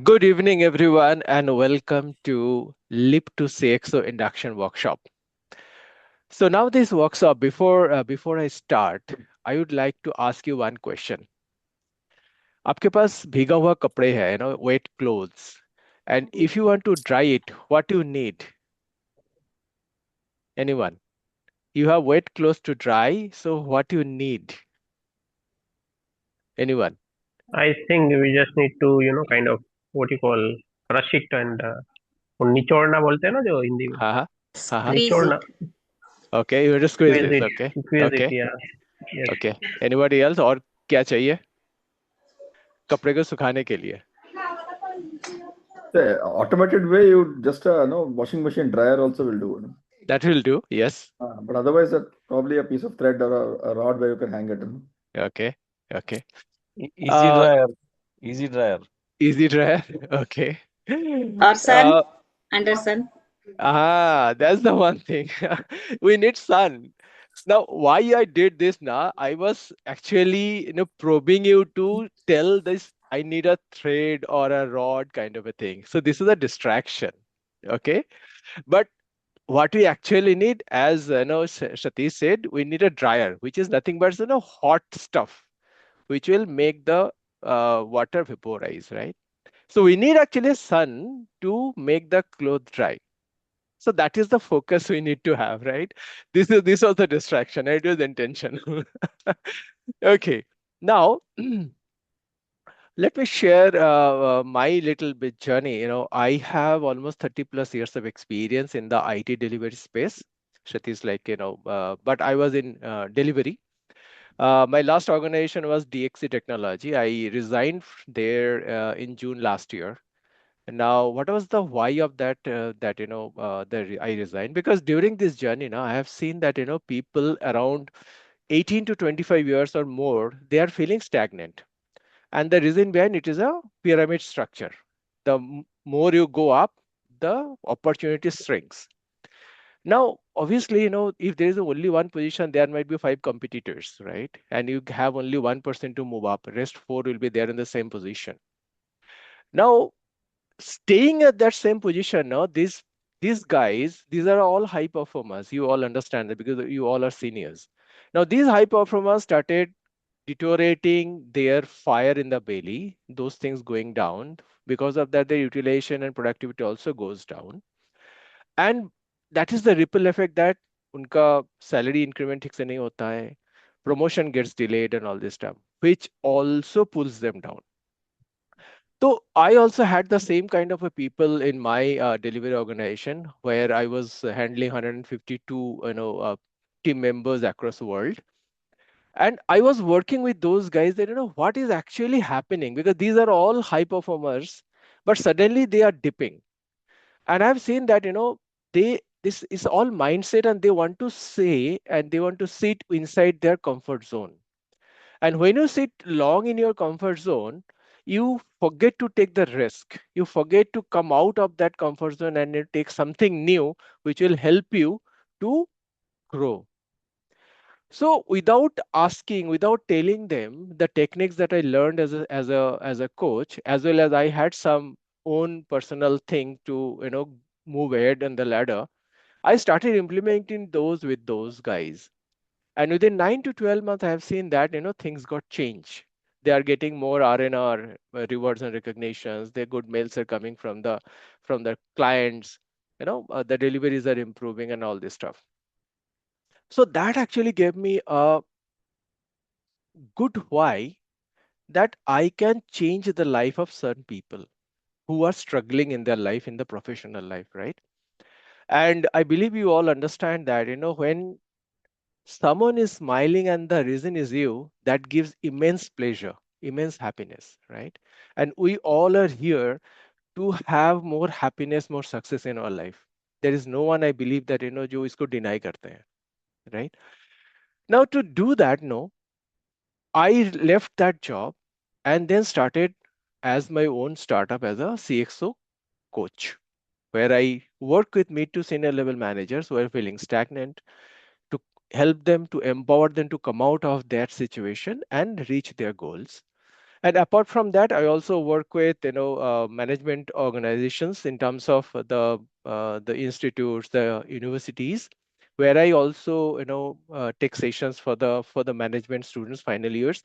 Good evening, everyone, and welcome to Lip to CXO Induction Workshop. So now this workshop, before I start, I would like to ask you one question. आपके पास भीगा हुआ कपड़े है, wet clothes, and if you want to dry it, what you need? Anyone? You have wet clothes to dry, so what you need? Anyone? I think we just need to, kind of what you call crush it and वो निचोड़ना बोलते हैं ना जो हिंदी में Haha, haha. Squeeze निचोड़ना it. Okay, you want to squeeze squeeze this. it Okay, squeeze it okay, yeah yes okay. Anybody else? और क्या चाहिए कपड़े को सुखाने के लिए? The automated way, you just no washing machine dryer also will do. That will do. Yes. But otherwise, probably a piece of thread or a rod where you can hang it. Okay. Okay. Easy Uh, dryer, easy dryer. Easy dryer. Okay. Or sun, Uh, under sun. that's the one thing. We need sun. Now, why I did this now, I was actually, probing you to tell this, I need a thread or a rod kind of a thing. So this is a distraction. Okay. But what we actually need, as Satish said, we need a dryer, which is nothing but hot stuff, which will make the water vaporize, right? So we need actually sun to make the cloth dry. So that is the focus we need to have, right? This was the distraction. It was intention. Okay. Now let me share my little bit journey. I have almost 30 plus years of experience in the IT delivery space. Shati's like, but I was in delivery. My last organization was DXC Technology. I resigned there in June last year. Now, what was the why of that? I resigned because during this journey, now I have seen that people around 18 to 25 years or more, they are feeling stagnant, and the reason behind it is a pyramid structure. The more you go up, the opportunity shrinks. Now, obviously, if there is only one position, there might be five competitors, right? And you have only 1% to move up. Rest four will be there in the same position. Now, staying at that same position, now these guys, these are all high performers. You all understand that because you all are seniors. Now, these high performers started deteriorating their fire in the belly, those things going down. Because of that, their utilization and productivity also goes down. And that is the ripple effect that उनका salary increment ठीक से नहीं होता है, promotion gets delayed and all this stuff, which also pulls them down. So I also had the same kind of a people in my delivery organization where I was handling 152 team members across the world. And I was working with those guys that what is actually happening, because these are all high performers, but suddenly they are dipping. And I've seen that they this is all mindset, and they want to say and they want to sit inside their comfort zone. And when you sit long in your comfort zone, you forget to take the risk. You forget to come out of that comfort zone and you take something new, which will help you to grow. So without asking, without telling them the techniques that I learned as a coach, as well as I had some own personal thing to move ahead on the ladder, I started implementing those with those guys. And within 9 to 12 months, I have seen that things got changed. They are getting more R&R, rewards and recognitions. Their good mails are coming from the clients. The deliveries are improving and all this stuff. So that actually gave me a good why that I can change the life of certain people who are struggling in their life, in the professional life, right? And I believe you all understand that when someone is smiling and the reason is you, that gives immense pleasure, immense happiness, right? And we all are here to have more happiness, more success in our life. There is no one, I believe, that जो इसको deny करते हैं, right? Now to do that, no, I left that job and then started as my own startup as a CXO coach, where I work with mid to senior level managers who are feeling stagnant, to help them, to empower them to come out of that situation and reach their goals. And apart from that, I also work with management organizations in terms of the institutes, the universities, where I also take sessions for the management students final years,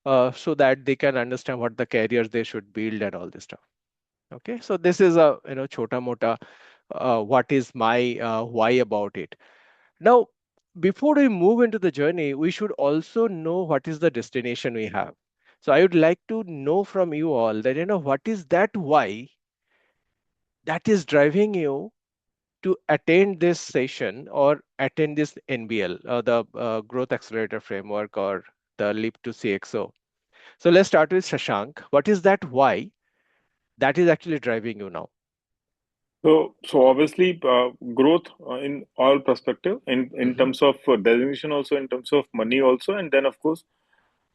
so that they can understand what the careers they should build and all this stuff. Okay, so this is a chota mota what is my why about it. Now, before we move into the journey, we should also know what is the destination we have. So I would like to know from you all that, what is that why that is driving you to attend this session or attend this NBL, the Growth Accelerator Framework or the Leap to CXO. So let's start with Shashank. What is that why that is actually driving you now? So obviously, growth in all perspective, in Hmm. terms of designation, also in terms of money, also, and then of course,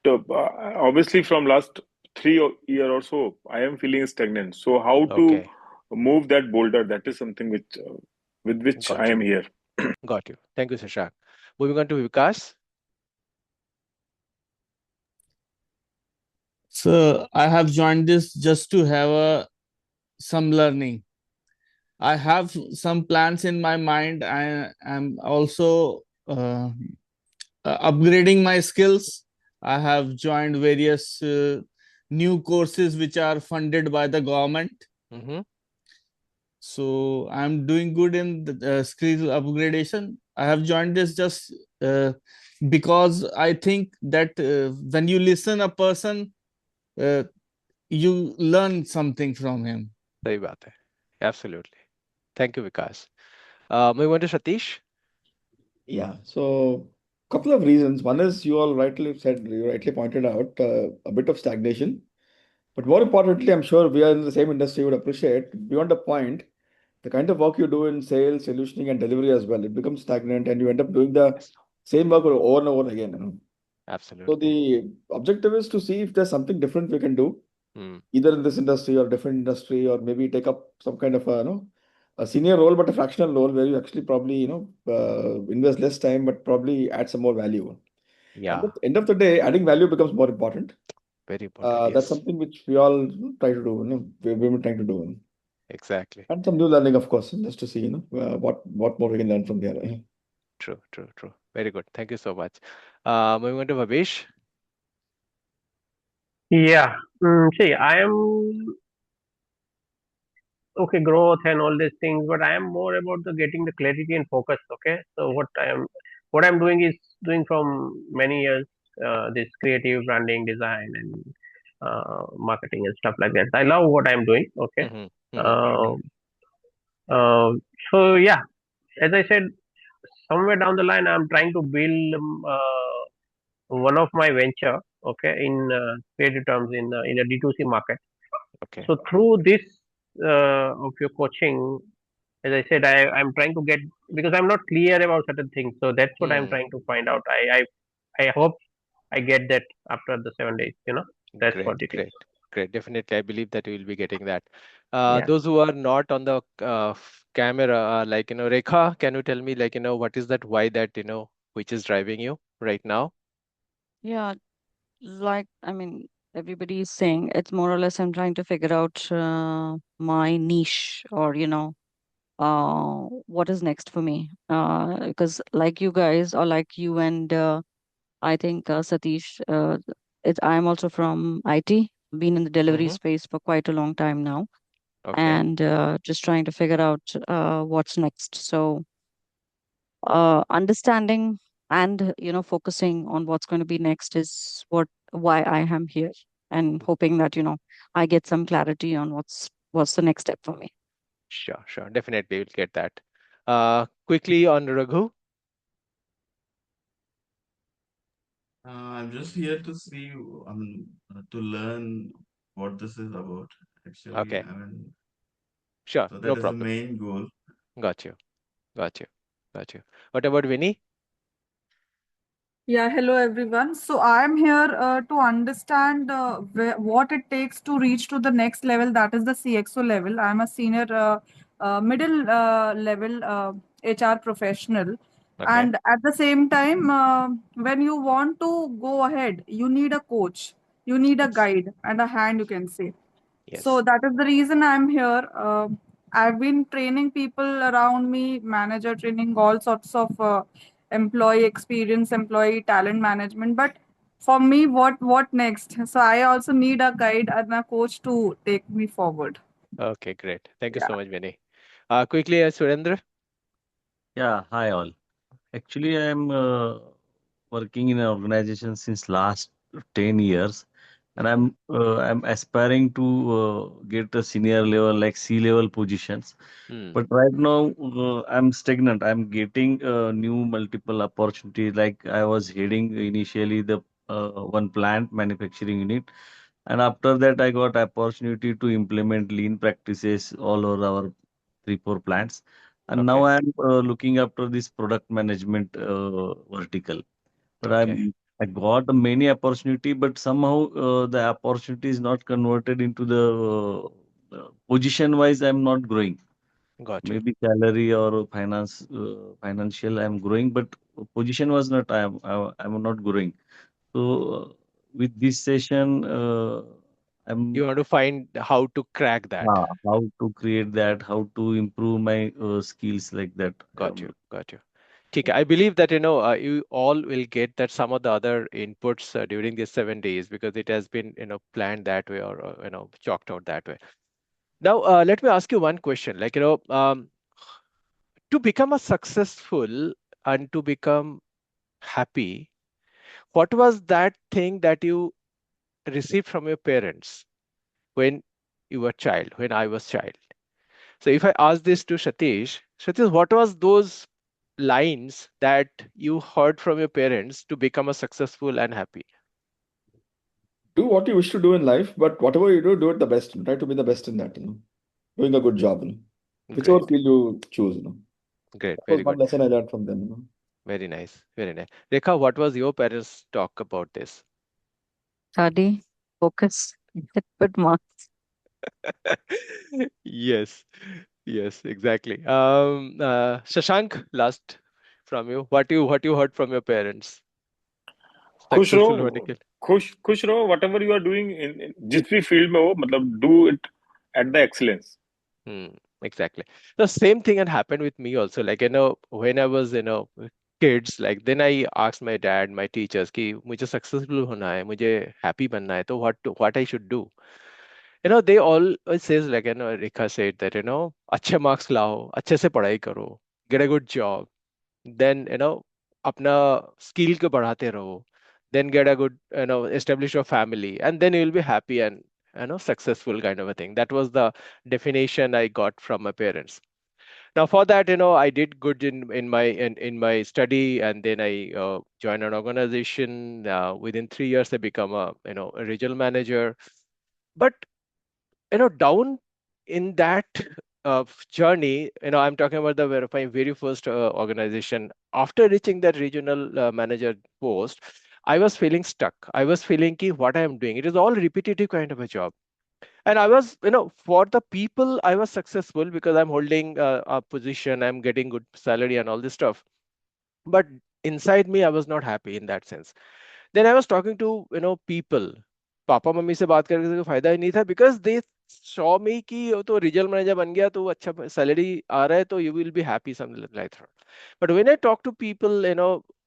obviously from last year or so, I am feeling stagnant. So how to Okay, move that boulder? That is something which with which I got am you. here. Got you. Thank you, Shashank. Moving on to Vikas. So I have joined this just to have some learning. I have some plans in my mind. I am also upgrading my skills. I have joined various new courses which are funded by the government. Hmm. So I'm doing good in the skill upgradation. I have joined this just because I think that when you listen a person, uh, you learn something from him. सही बात है. Absolutely. Thank you, Vikas. Moving on to Satish. Yeah. So, couple of reasons. One is you all rightly said, you rightly pointed out a bit of stagnation. But more importantly, I'm sure we are in the same industry, would appreciate beyond a point, the kind of work you do in sales, solutioning, and delivery as well. It becomes stagnant and you end up doing the Yes. same work over and over again. So Absolutely. the objective is to see if there's something different we can do, Mm. either in this industry or different industry, or maybe take up some kind of a senior role, but a fractional role where you actually probably invest less time, but probably add some more value. And Yeah, at the end of the day, adding value becomes more important. very important. That's Yes, something which we all try to do. We've been trying to do, exactly. and some new learning, of course, just to see what more we can learn from there. True, true, true. Very good. Thank you so much. Moving on to Bhavesh. Yeah. See, I am okay, growth and all these things, but I am more about the getting the clarity and focus. Okay, so what I'm doing is doing from many years this creative branding, design, and marketing and stuff like that. I love what I'm doing. Okay, Hmm. Hmm. uh, uh, so yeah, as I said, somewhere down the line, I'm trying to build one of my venture. Okay, in creative terms, in a D2C market. Okay. So through this of your coaching, as I said, I'm trying to get because I'm not clear about certain things. So that's what I'm Hmm. trying to find out. I hope I get that after the 7 days. That's Great, what it is. great, great. Definitely, I believe that you will be getting that. Yeah. Those who are not on the camera, like, Rekha, can you tell me, like, what is that why that, which is driving you right now? Yeah, like, I mean, everybody is saying it's more or less I'm trying to figure out my niche or, what is next for me. Because like you guys or like you and I think Satish, I'm also from IT, been in the delivery Mm-hmm. space for quite a long time now, Okay. and just trying to figure out what's next. So understanding and focusing on what's going to be next is why I am here, and hoping that I get some clarity on what's the next step for me. Sure, sure. Definitely, we'll get that. Quickly on Raghu. I'm just here to see, to learn what this is about. Actually, Okay. Sure, so no that is the problem. main goal. Got you. Got you. Got you. What about Vinny? Yeah, hello everyone. So I am here to understand what it takes to reach to the next level, that is the CXO level. I am a senior middle level HR professional. Okay. And at the same time, when you want to go ahead, you need a coach. You need a Yes. guide and a hand, you can say. So Yes. that is the reason I'm here. I've been training people around me, manager training, all sorts of employee experience, employee talent management. But for me, what next? So I also need a guide and a coach to take me forward. Okay, great. Thank you so Yeah. much, Vinny. Quickly, Surendra. Yeah, hi all. Actually, I am working in an organization since last 10 years, and Mhm. I'm aspiring to get a senior level like C level positions. Hmm. But right now, I'm stagnant. I'm getting new multiple opportunities. Like I was heading initially the one plant manufacturing unit, and after that, I got opportunity to implement lean practices all over our 3, 4 plants. And now Okay. I'm looking after this product management vertical. But Okay. I got many opportunity, but somehow the opportunity is not converted into the position wise. I'm not growing. Got you. Maybe salary or financial I'm growing, but position was not. I'm not growing. So with this session, I'm You want to find how to crack that. how to create that, how to improve my skills like that. Got you. Got you. ठीक है. I believe that you all will get that some of the other inputs during these 7 days because it has been planned that way or chalked out that way. Now let me ask you one question. Like to become a successful and to become happy, what was that thing that you received from your parents when you were child, when I was child? So if I ask this to Satish, what was those lines that you heard from your parents to become a successful and happy? Do what you wish to do in life, but whatever you do, do it the best. Try to be the best in that. Doing a good job. Whichever Great, field you choose. great, That was very one good, lesson I learned from them. very nice, very nice. Rekha, what was your parents' talk about this? Study, focus, get good marks. Yes, yes, exactly. Shashank, last from you. What you heard from your parents? खुश Successful होने रहो, के लिए. खुश रहो, whatever you are doing in जिस भी field में हो, मतलब do it at the excellence. Hmm, exactly. The same thing had happened with me also. Like, when I was, kids, like then I asked my dad, my teachers, कि मुझे successful होना है, मुझे happy बनना है, तो what I should do? They always says like, Rekha said that, अच्छे marks लाओ, अच्छे से पढ़ाई करो, get a good job, then, अपना skill को बढ़ाते रहो, then get a good, establish your family, and then you'll be happy and, successful kind of a thing. That was the definition I got from my parents. Now for that, I did good in my study, and then I joined an organization. Within 3 years, I become a regional manager. But down in that journey, I'm talking about the my very first organization. After reaching that regional manager post, I was feeling stuck. I was feeling ki what I am doing. It is all repetitive kind of a job. And I was, for the people, I was successful because I'm holding a position, I'm getting good salary and all this stuff. But inside me, I was not happy in that sense. Then I was talking to people. Papa mummy से बात करके तो कोई फायदा ही नहीं था because they saw me कि वो तो रीजनल मैनेजर बन गया तो अच्छा सैलरी आ रहा है तो you will be happy something like that. But when I talk to people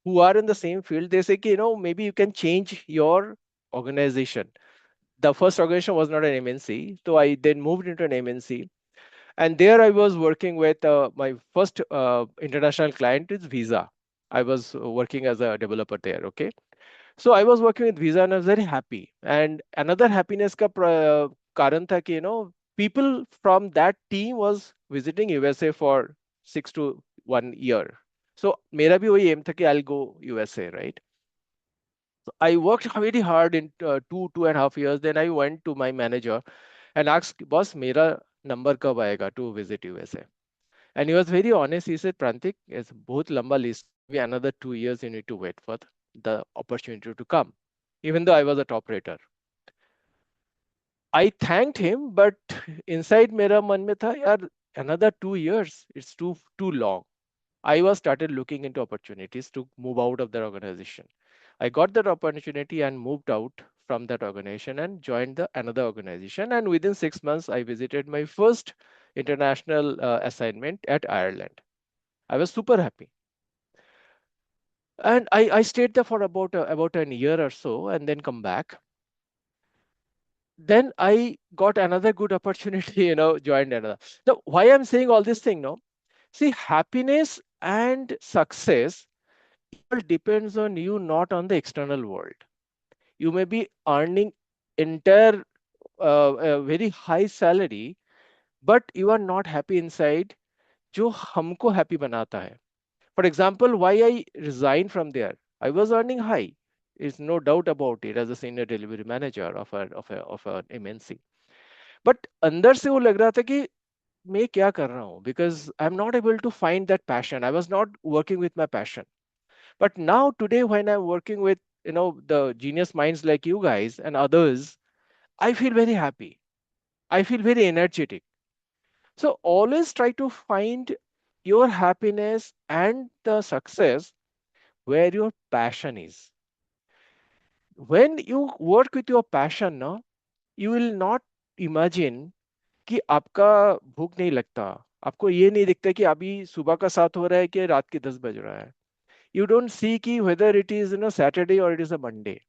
who are in the same field, they say कि maybe you can change your organization. The first organization was not an MNC, so I then moved into an MNC, and there I was working with my first international client is Visa. I was working as a developer there. Okay, so I was working with Visa and I was very happy. And another happiness का कारण था कि people from that team was visiting USA for 6 to 1 year. So मेरा भी वही aim था कि I'll go USA, right? So I worked very hard in 2.5 years. Then I went to my manager and asked, boss, मेरा number कब आएगा to visit USA? And he was very honest. He said, Prantik, it's बहुत लंबा list. Maybe another 2 years you need to wait for the opportunity to come. Even though I was a top rater. I thanked him, but inside मेरा मन में था, यार, another 2 years, it's too long. I was started looking into opportunities to move out of the organization. I got that opportunity and moved out from that organization and joined the another organization. And within 6 months, I visited my first international assignment at Ireland. I was super happy. And I stayed there for about a year or so and then come back. Then I got another good opportunity, joined another. Now, why I'm saying all this thing, no? See, happiness and success all depends on you, not on the external world. You may be earning entire a very high salary, but you are not happy inside, जो हमको happy बनाता है. For example, why I resigned from there? I was earning high. There's no doubt about it as a senior delivery manager of an MNC. But अंदर से वो लग रहा था कि मैं क्या कर रहा हूँ, because I'm not able to find that passion. I was not working with my passion. But now today, when I'm working with the genius minds like you guys and others, I feel very happy. I feel very energetic. So always try to find your happiness and the success where your passion is. When you work with your passion, no, you will not imagine कि आपका भूख नहीं लगता, आपको ये नहीं दिखता कि अभी सुबह का 7 हो रहा है कि रात के 10 बज रहा है. You don't see कि whether it is Saturday or it is a Monday,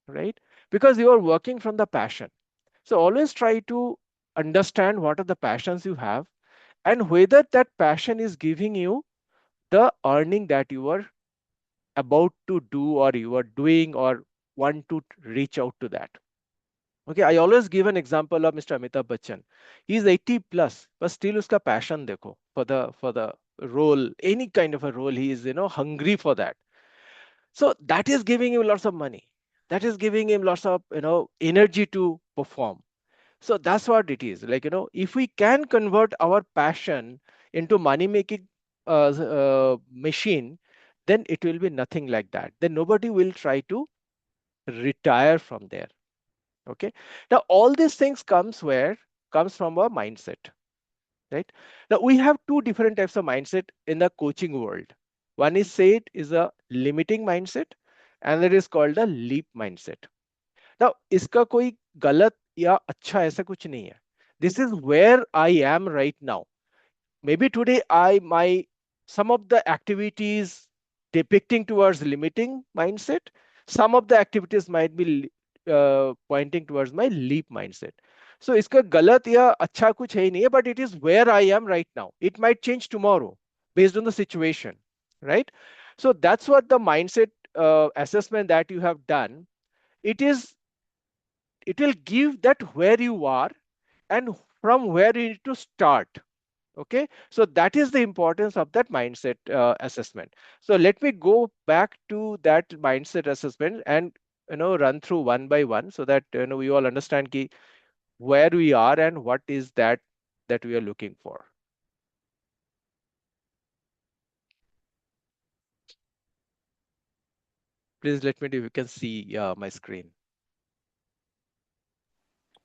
right? Because you are working from the passion. So always try to understand what are the passions you have and whether that passion is giving you the earning that you are about to do or you are doing or want to reach out to that. Okay, I always give an example of Mr. Amitabh Bachchan. He is 80 plus, but still uska passion dekho for the role, any kind of a role, he is hungry for that. So that is giving him lots of money. That is giving him lots of energy to perform. So that's what it is. Like if we can convert our passion into money making machine, then it will be nothing like that. Then nobody will try to retire from there. Okay. Now all these things comes from our mindset, right? Now we have two different types of mindset in the coaching world. One is said is a limiting mindset, and that is called a leap mindset. Now इसका कोई गलत या अच्छा ऐसा कुछ नहीं है. This is where I am right now. Maybe today my some of the activities depicting towards limiting mindset, some of the activities might be pointing towards my leap mindset. So इसका गलत या अच्छा कुछ है ही नहीं है, but it is where I am right now. It might change tomorrow based on the situation, right? So that's what the mindset assessment that you have done. It will give that where you are and from where you need to start. Okay, so that is the importance of that mindset assessment. So let me go back to that mindset assessment and run through one by one so that we all understand ki where we are and what is that we are looking for. Please let me know if you can see my screen.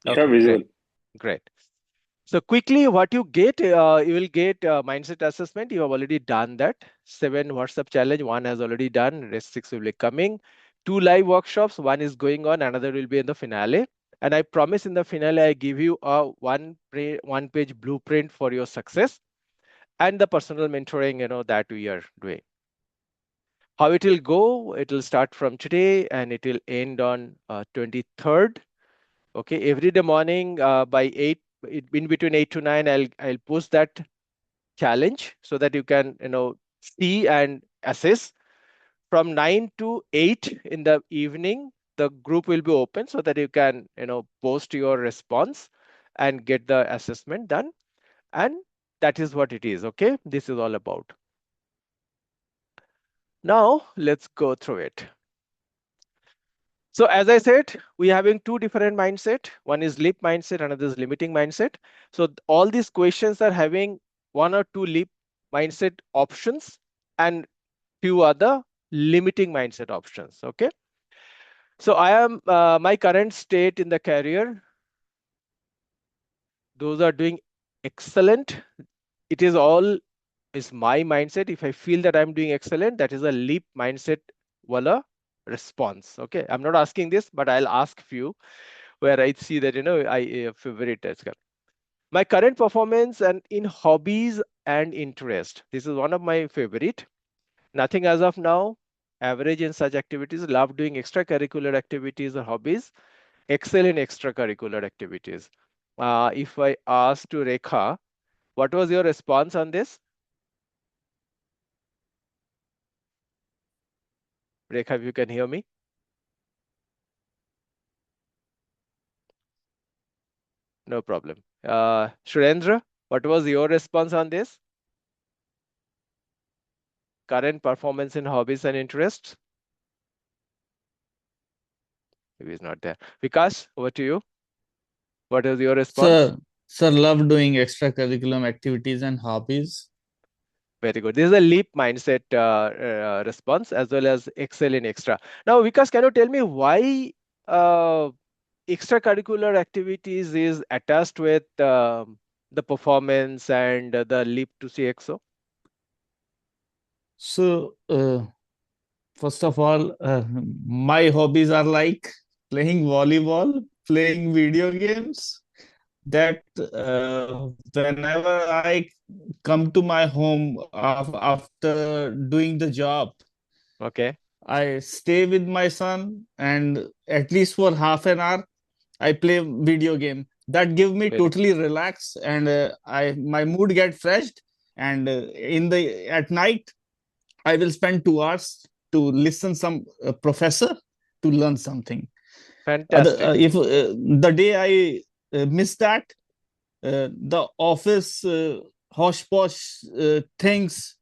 Yeah, Okay, visual. great. So quickly, what you get, you will get mindset assessment. You have already done that. 7 WhatsApp challenge, one has already done. Rest 6 will be coming. 2 live workshops, one is going on, another will be in the finale. And I promise in the finale, I give you a one-page blueprint for your success and the personal mentoring, that we are doing. How it will go? It will start from today and it will end on 23rd. Okay, every day morning by 8, in between 8 to 9, I'll post that challenge so that you can see and assess. From 9 to 8 in the evening, the group will be open so that you can post your response and get the assessment done. And that is what it is. Okay, this is all about. Now let's go through it. So as I said, we're having two different mindset. One is leap mindset, another is limiting mindset. So all these questions are having one or two leap mindset options and few other limiting mindset options. Okay. So I am my current state in the career. Those are doing excellent. It is all is my mindset. If I feel that I'm doing excellent, that is a leap mindset wala response. Okay, I'm not asking this, but I'll ask few where I see that I favorite as well. My current performance and in hobbies and interest. This is one of my favorite. Nothing as of now. Average in such activities. Love doing extracurricular activities or hobbies. Excel in extracurricular activities. If I ask to Rekha, what was your response on this? Rekha, if you can hear me. No problem. Surendra, what was your response on this? Current performance in hobbies and interests? Maybe he's not there. Vikas, over to you. What is your response? Sir, love doing extracurricular activities and hobbies. Very good. This is a leap mindset response as well as excel in extra. Now, Vikas, can you tell me why extracurricular activities is attached with the performance and the leap to CXO? So, first of all, my hobbies are like playing volleyball, playing video games. That whenever I come to my home after doing the job, Okay. I stay with my son, and at least for half an hour, I play video game. That give me Very totally relax, and I my mood get fresh. And in the at night, I will spend 2 hours to listen some professor to learn something. fantastic. If the day I miss that, the office hosh posh things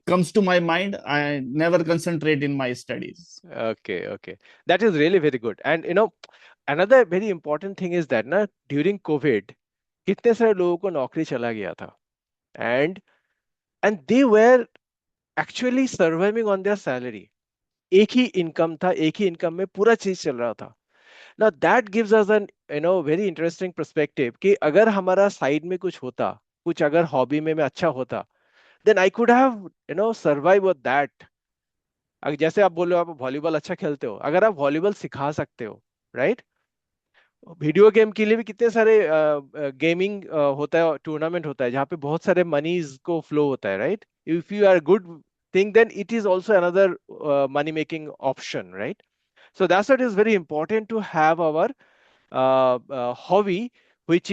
comes to my mind. I never concentrate in my studies. Okay, okay. That is really very good. And another very important thing is that na during COVID, कितने सारे लोगों को नौकरी चला गया था. And they were actually surviving on their salary. एक ही income था, एक ही इनकम में पूरा चीज चल रहा था. Now that gives us an very interesting perspective कि अगर हमारा साइड में कुछ होता, कुछ अगर हॉबी में मैं अच्छा होता, then I could have survive with that. जैसे आप बोल रहे हो आप वॉलीबॉल अच्छा खेलते हो, अगर आप वॉलीबॉल सिखा सकते हो, राइट? वीडियो गेम के लिए भी कितने सारे गेमिंग होता है, टूर्नामेंट होता है जहाँ पे बहुत सारे मनीज को फ्लो होता है, right? If you are good thing then it is also another money making option, right? So that's what is very important to have our hobby, which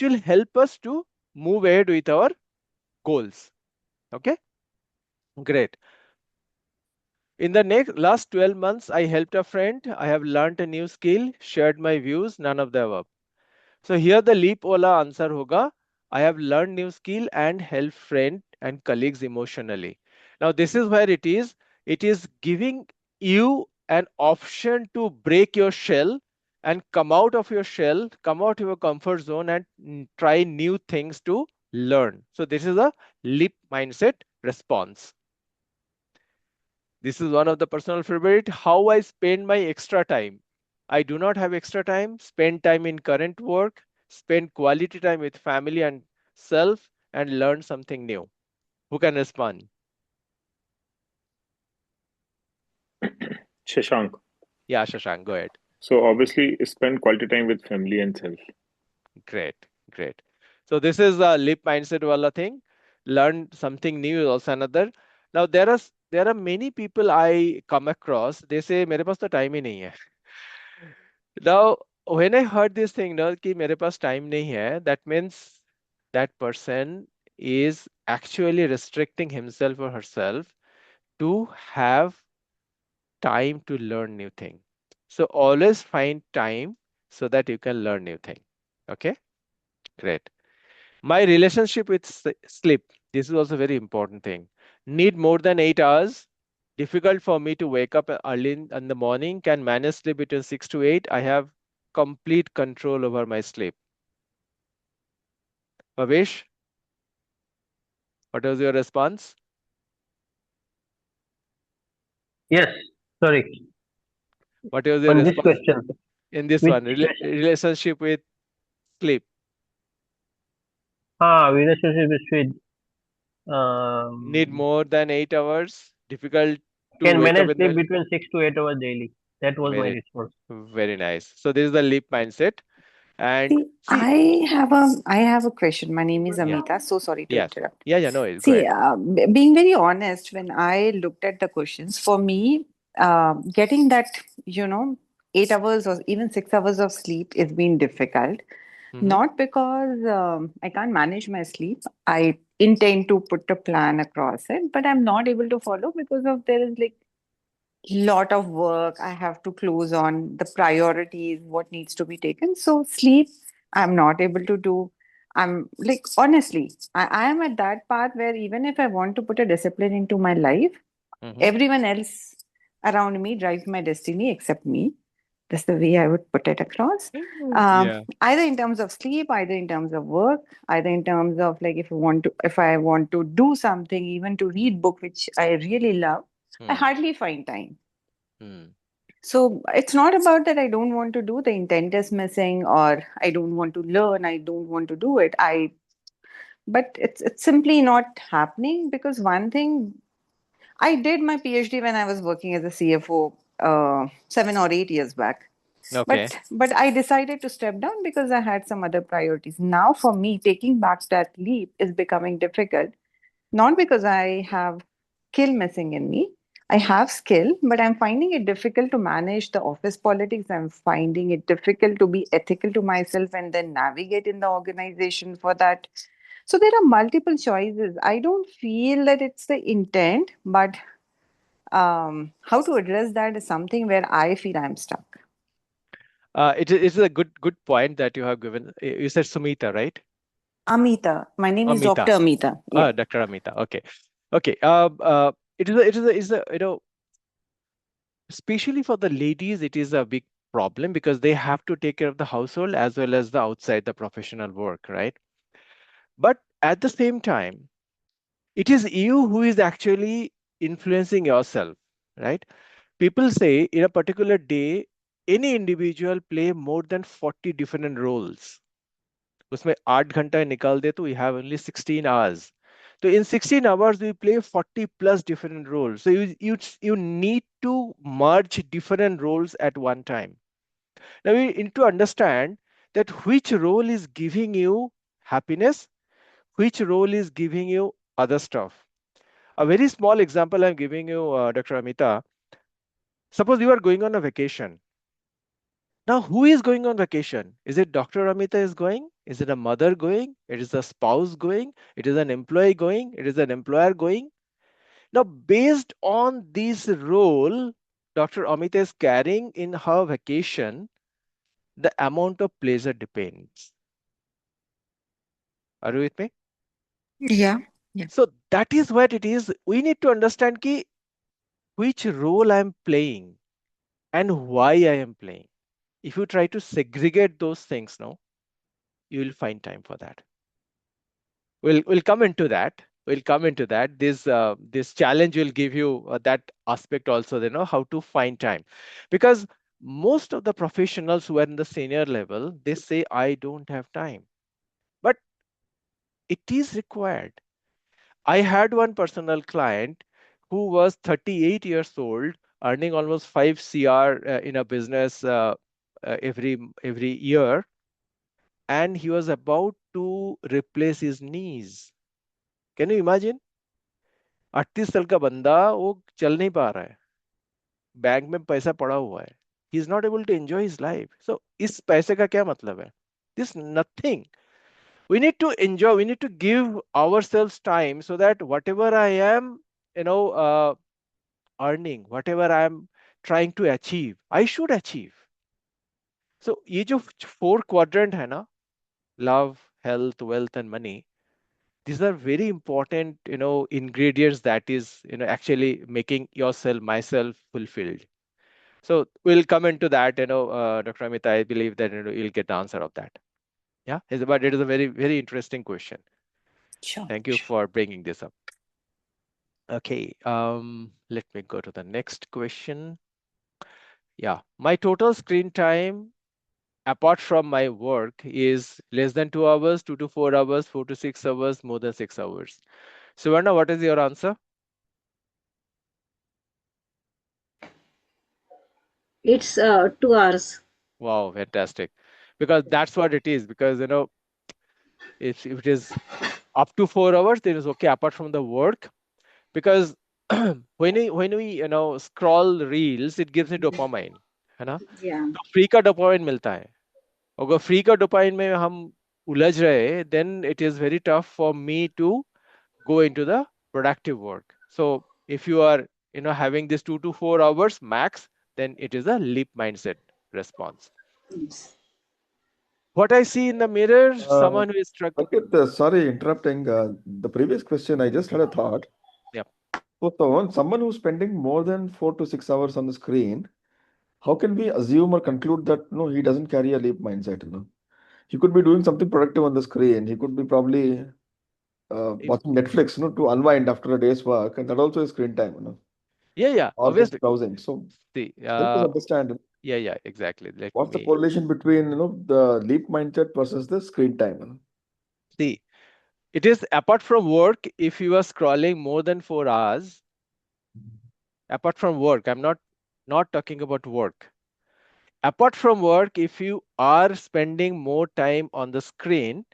will help us to move ahead with our goals. Okay, great. In the last 12 months, I helped a friend. I have learned a new skill, shared my views, none of the above. So here the leap wala answer hoga. I have learned new skill and helped friend and colleagues emotionally. Now this is where it is. It is giving you an option to break your shell and come out of your shell, come out of your comfort zone and try new things to learn. So this is a leap mindset response. This is one of the personal favorite. How I spend my extra time. I do not have extra time. Spend time in current work. Spend quality time with family and self and learn something new. Who can respond? Shashank. Yeah, Shashank, go ahead. So obviously, spend quality time with family and self. Great, great. So this is a leap mindset wala thing. Learn something new is also another. Now there are many people I come across. They say मेरे पास तो time ही नहीं है. Now, when I heard this thing, ना कि मेरे पास time नहीं है, that means that person is actually restricting himself or herself to have time to learn new thing. So always find time so that you can learn new thing. Okay, great. My relationship with sleep. This is also very important thing. Need more than 8 hours. Difficult for me to wake up early in the morning. Can manage sleep between 6 to 8. I have complete control over my sleep. Pavesh, what was your response? Yes, sorry. What was your On this response question, in this which one? Relationship with sleep. relationship is with Need more than 8 hours. Difficult to Can wake up manage in sleep the between 6 to 8 hours daily. That was my very, response. very nice. So this is the leap mindset. And See, see, I have a question. My name is yeah, Amita. So sorry to yes, interrupt. yeah, yeah, no, go See, ahead. being very honest, when I looked at the questions, for me, getting that, you know, 8 hours or even 6 hours of sleep is been difficult. Mm-hmm. Not because I can't manage my sleep. I intend to put a plan across it, but I'm not able to follow because of there is like lot of work. I have to close on the priorities, what needs to be taken. So sleep, I'm not able to do. I'm like honestly, I am at that path where even if I want to put a discipline into my life, Mm-hmm. everyone else around me drives my destiny except me. That's the way I would put it across. Yeah. Either in terms of sleep, either in terms of work, either in terms of like if I want to do something, even to read book, which I really love, I Hmm. hardly find time. Hmm. So it's not about that I don't want to do, the intent is missing, or I don't want to learn, I don't want to do it. But it's simply not happening because one thing, I did my PhD when I was working as a CFO 7 or 8 years back. Okay. But I decided to step down because I had some other priorities. Now for me, taking back that leap is becoming difficult, not because I have skill missing in me. I have skill, but I'm finding it difficult to manage the office politics. I'm finding it difficult to be ethical to myself and then navigate in the organization for that. So there are multiple choices. I don't feel that it's the intent, but how to address that is something where I feel I'm stuck. It is a good point that you have given. You said Sumita, right? Amita, my name is Amita. Dr. Amita. Yeah. Dr. Amita. Okay. Okay. It is a, especially for the ladies, it is a big problem because they have to take care of the household as well as the outside the professional work, right? But at the same time, it is you who is actually influencing yourself, right? People say in a particular day, any individual play more than 40 different roles. उसमें 8 घंटा निकाल दे तो we have only 16 hours. So in 16 hours we play 40 plus different roles. So you need to merge different roles at one time. Now we need to understand that which role is giving you happiness, which role is giving you other stuff. A very small example I'm giving you, Dr. Amita. Suppose you are going on a vacation. Now, who is going on vacation? Is it Dr. Amita is going? Is it a mother going? It is a spouse going? It is an employee going? It is an employer going? Now, based on this role Dr. Amita is carrying in her vacation, the amount of pleasure depends. Are you with me? Yeah. Yeah. So that is what it is. We need to understand ki which role I am playing and why I am playing. If you try to segregate those things now, you will find time for that. We'll come into that. We'll come into that. This challenge will give you that aspect also, how to find time. Because most of the professionals who are in the senior level, they say, I don't have time. But it is required. I had one personal client who was 38 years old, earning almost 5 CR in a business every year, and he was about to replace his knees. Can you imagine? 38 साल का बंदा वो चल नहीं पा रहा है, bank में पैसा पड़ा हुआ है, he is not able to enjoy his life. So इस पैसे का क्या मतलब है? This nothing. We need to enjoy, we need to give ourselves time so that whatever I am, you know uh, earning, whatever I am trying to achieve, I should achieve. So ये जो 4 quadrant है ना, love, health, wealth and money, these are very important ingredients that is actually making yourself myself fulfilled. So we'll come into that, Dr. Amita. I believe that you'll get the answer of that. Yeah, but it is a very, very interesting question. Sure. Thank you for bringing this up. Okay, let me go to the next question. Yeah, my total screen time apart from my work is less than 2 hours, 2 to 4 hours, 4 to 6 hours, more than 6 hours. Suvarna, what is your answer? It's 2 hours. Wow, fantastic. Because that's what it is. Because if it is up to 4 hours, then it's okay. Apart from the work, because when we scroll reels, it gives me dopamine, है ना? Yeah. तो free का dopamine मिलता है. अगर free का dopamine में हम उलझ रहे, then it is very tough for me to go into the productive work. So if you are having this 2 to 4 hours max, then it is a leap mindset response. Yes. What I see in the mirror, someone who is struggling. Ankit, sorry, interrupting. The previous question, I just had a thought. Yeah. So, someone who's spending more than 4 to 6 hours on the screen, how can we assume or conclude that no, he doesn't carry a leap mindset? He could be doing something productive on the screen. He could be probably If, watching Netflix, to unwind after a day's work, and that also is screen time, yeah, or just obviously. browsing. So, See, help us understand yeah, exactly. Let what's the me correlation between the leap mindset versus the screen time. see. It is apart from work, if you are scrolling more than 4 hours, apart from work, I'm not talking about work. Apart from work, if you are spending more time on the screen,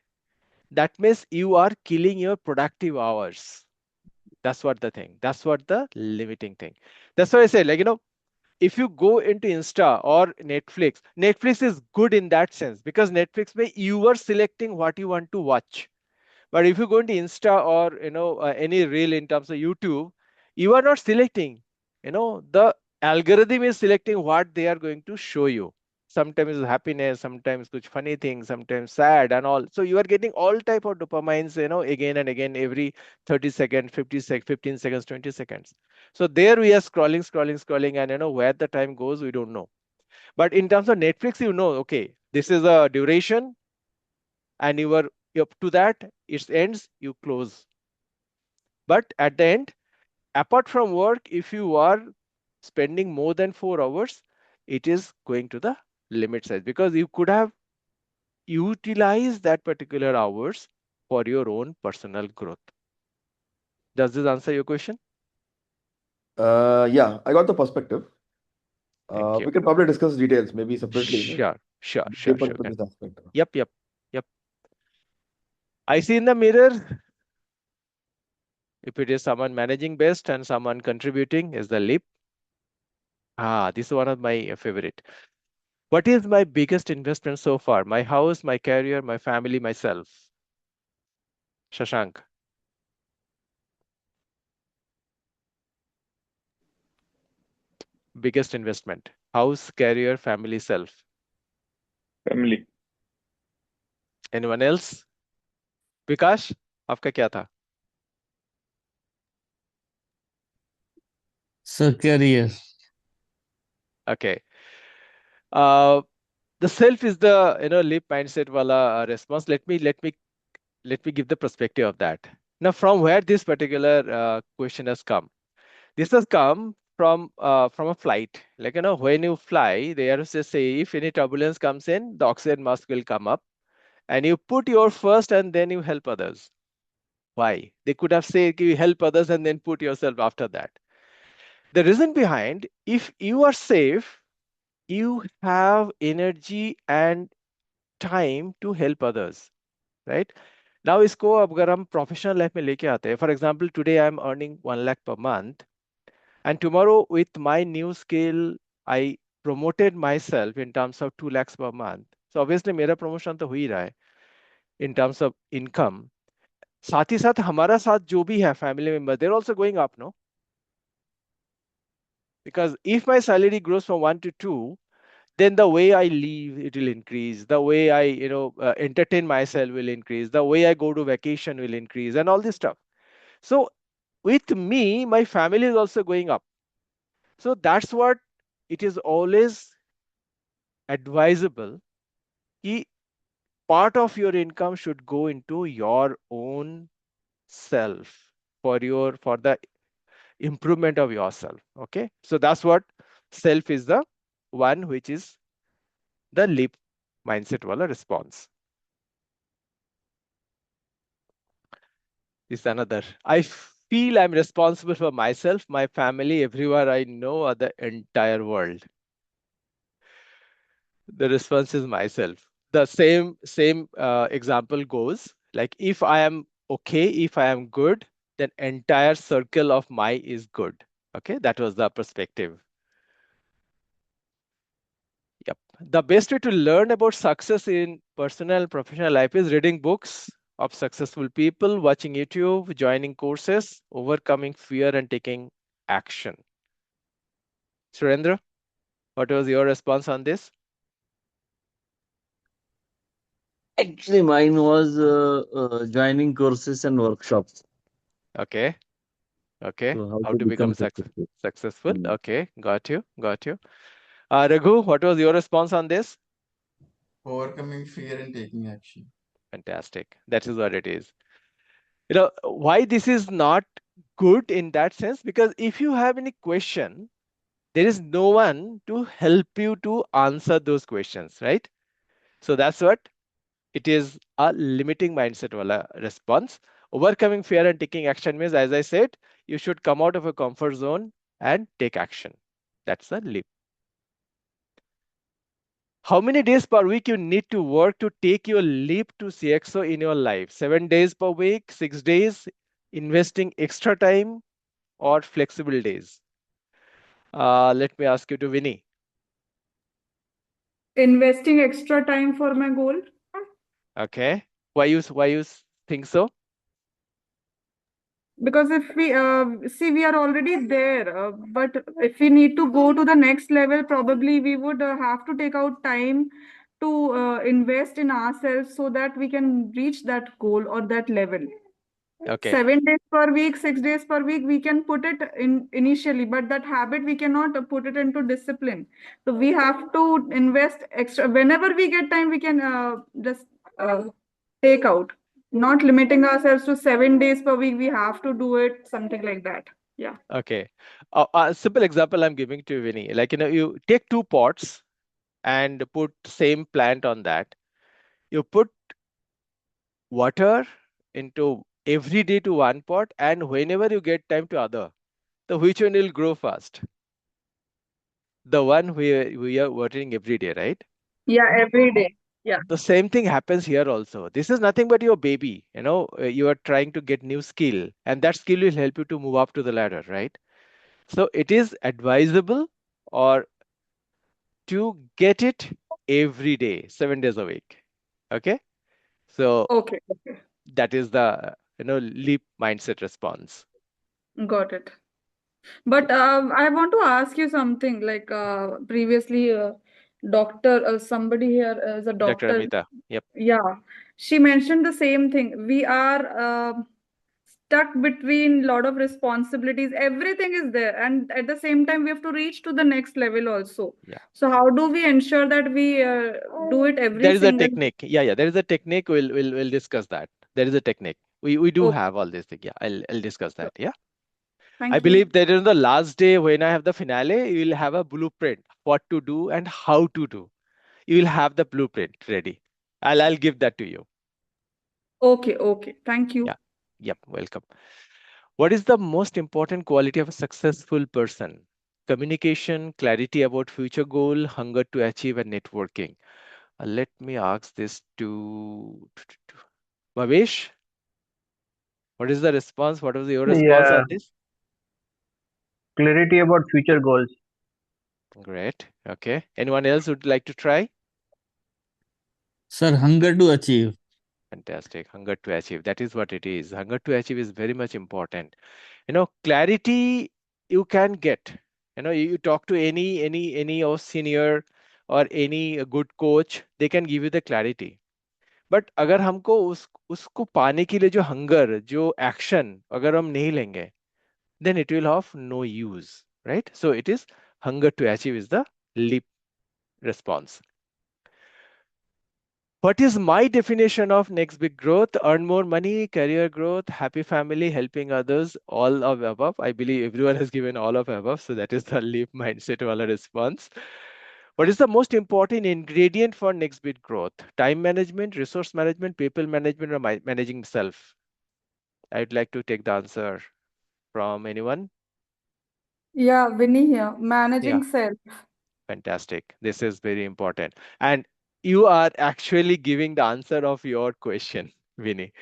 that means you are killing your productive hours. That's what the thing. That's what the limiting thing. That's why I said, if you go into Insta or Netflix, Netflix is good in that sense because Netflix, may you are selecting what you want to watch. But if you go into Insta or any reel in terms of YouTube, you are not selecting. The algorithm is selecting what they are going to show you. Sometimes it's happiness, sometimes kuch funny things, sometimes sad and all. So you are getting all type of dopamines, again and again every 30 seconds, 15 seconds, 20 seconds. So there we are scrolling, and where the time goes, we don't know. But in terms of Netflix, okay, this is a duration, and you are up to that, it ends, you close. But at the end, apart from work, if you are spending more than 4 hours, it is going to the limit size because you could have utilized that particular hours for your own personal growth. Does this answer your question? Yeah, I got the perspective. Thank you. We can probably discuss details maybe separately, deeper into this aspect. Yep. I see in the mirror, if it is someone managing best and someone contributing, is the leap. This is one of my favorite. What is my biggest investment so far? My house, my career, my family, myself. Shashank. Biggest investment. House, career, family, self. Family. Anyone else? विकास, आपका क्या था? So career. Okay. Uh, the self is the leap mindset wala response. Let me give the perspective of that. Now, from where this particular question has come? This has come from a flight. Like when you fly, they are just say if any turbulence comes in, the oxygen mask will come up, and you put your first, and then you help others. Why? They could have said you help others and then put yourself after that. The reason behind, if you are safe, you have energy and time to help others, right? Now इसको अगर हम professional life में लेके आते हैं, for example, today I am earning 1 lakh per month, and tomorrow with my new skill, I promoted myself in terms of 2 lakhs per month. So obviously मेरा promotion तो हो ही रहा है in terms of income. साथ ही साथ हमारा साथ जो भी है family member, they're also going up, no? Because if my salary grows from 1 to 2, then the way I live, it will increase. The way I, entertain myself will increase. The way I go to vacation will increase, and all this stuff. So with me, my family is also going up. So that's what it is always advisable. Ki part of your income should go into your own self for the improvement of yourself. Okay. So that's what self is, the one which is the leap mindset wala response. Is another. I feel I'm responsible for myself, my family, everywhere I know, or the entire world. The response is myself. The same example goes like if I am okay, if I am good, then entire circle of my is good. Okay, that was the perspective. Yep. The best way to learn about success in personal and professional life is reading books of successful people, watching YouTube, joining courses, overcoming fear, and taking action. Surendra, what was your response on this? Actually, mine was joining courses and workshops. Okay. Okay. So how How to to become become successful. successful? Mm. Okay. Got you. Got you. Raghu, what was your response on this? Overcoming fear and taking action. Fantastic. That is what it is. Why this is not good in that sense? Because if you have any question, there is no one to help you to answer those questions, right? So that's what it is, a limiting mindset wala response. Overcoming fear and taking action means, as I said, you should come out of a comfort zone and take action. That's a leap. How many days per week you need to work to take your leap to CXO in your life? 7 days per week, 6 days, investing extra time, or flexible days? Let me ask you to Vinny. Investing extra time for my goal. Okay. Why you think so? Because if we see, we are already there, but if we need to go to the next level, probably we would have to take out time to invest in ourselves so that we can reach that goal or that level. Okay. 7 days per week, 6 days per week, we can put it in initially, but that habit we cannot put it into discipline. So we have to invest extra whenever we get time. We can just uh, take out, not limiting ourselves to 7 days per week. We have to do it, something like that. Yeah. Okay. A simple example I'm giving to you, Vinny. Like, you take two pots and put same plant on that. You put water into every day to one pot, and whenever you get time to other, the which one will grow fast? The one we are watering every day, right? Yeah, every day. Yeah. The same thing happens here also. This is nothing but your baby. You are trying to get new skill, and that skill will help you to move up to the ladder, right? So it is advisable or to get it every day, 7 days a week. Okay. So Okay. Okay. that is the leap mindset response. Got it. But I want to ask you something. Like previously, doctor, somebody here is a Dr. doctor. Amita. Yep. Yeah, she mentioned the same thing. We are stuck between lot of responsibilities. Everything is there, and at the same time, we have to reach to the next level also. Yeah. So how do we ensure that we do it every There is a single? technique. Yeah. There is a technique. We'll discuss that. There is a technique. We do Oh, have all this thing. Yeah. I'll discuss that. Yeah. I thank you. believe that in the last day when I have the finale, you will have a blueprint what to do and how to do. You will have the blueprint ready. I'll give that to you. Okay. Okay. Thank you. Yeah. Yep. Welcome. What is the most important quality of a successful person? Communication, clarity about future goal, hunger to achieve, and networking. Let me ask this to Bhavesh. What is the response? What was your response Yeah, on this? clarity about future goals. Great. Okay. Anyone else would like to try? Sir, hunger to achieve. Fantastic. Hunger to achieve. That is what it is. Hunger to achieve is very much important. Clarity you can get. You talk to any of senior or any good coach, they can give you the clarity. But अगर हमको उसको पाने के लिए जो hunger जो action अगर हम नहीं लेंगे then it will have no use, right? So it is hunger to achieve is the leap response. What is my definition of next big growth? Earn more money, career growth, happy family, helping others, all of above. I believe everyone has given all of above, so that is the leap mindset wala response. What is the most important ingredient for next big growth? Time management, resource management, people management, or managing self? I'd like to take the answer from anyone. Yeah, Vinny here. Yeah. Managing self. Fantastic. This is very important. And you are actually giving the answer of your question, Vinny.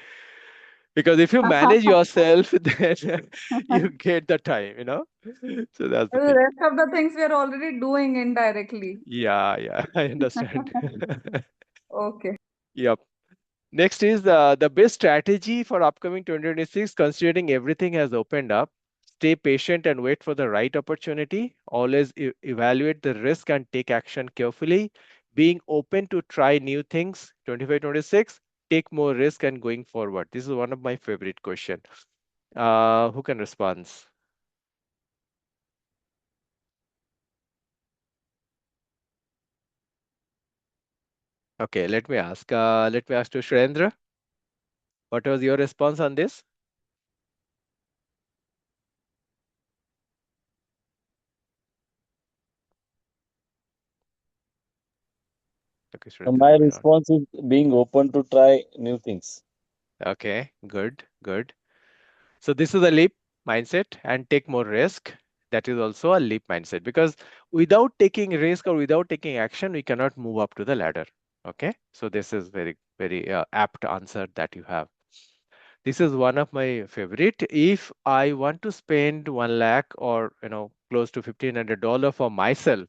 Because if you manage yourself, then you get the time. So that's the The thing. rest of the things we are already doing indirectly. Yeah, yeah, I understand. Okay. Yep. Next is the best strategy for upcoming 2026, considering everything has opened up. Stay patient and wait for the right opportunity. Always evaluate the risk and take action carefully. Being open to try new things. 25, 26. Take more risk and going forward. This is one of my favorite question. Who can respond? Okay, let me ask. Let me ask to Shrendra. What was your response on this? Okay, Shrendra My may not. response is being open to try new things. Okay, good, good. So this is a leap mindset and take more risk. That is also a leap mindset because without taking risk or without taking action, we cannot move up to the ladder. Okay, so this is very, very apt answer that you have. This is one of my favorite. If I want to spend 1 lakh or close to $1,500 for myself,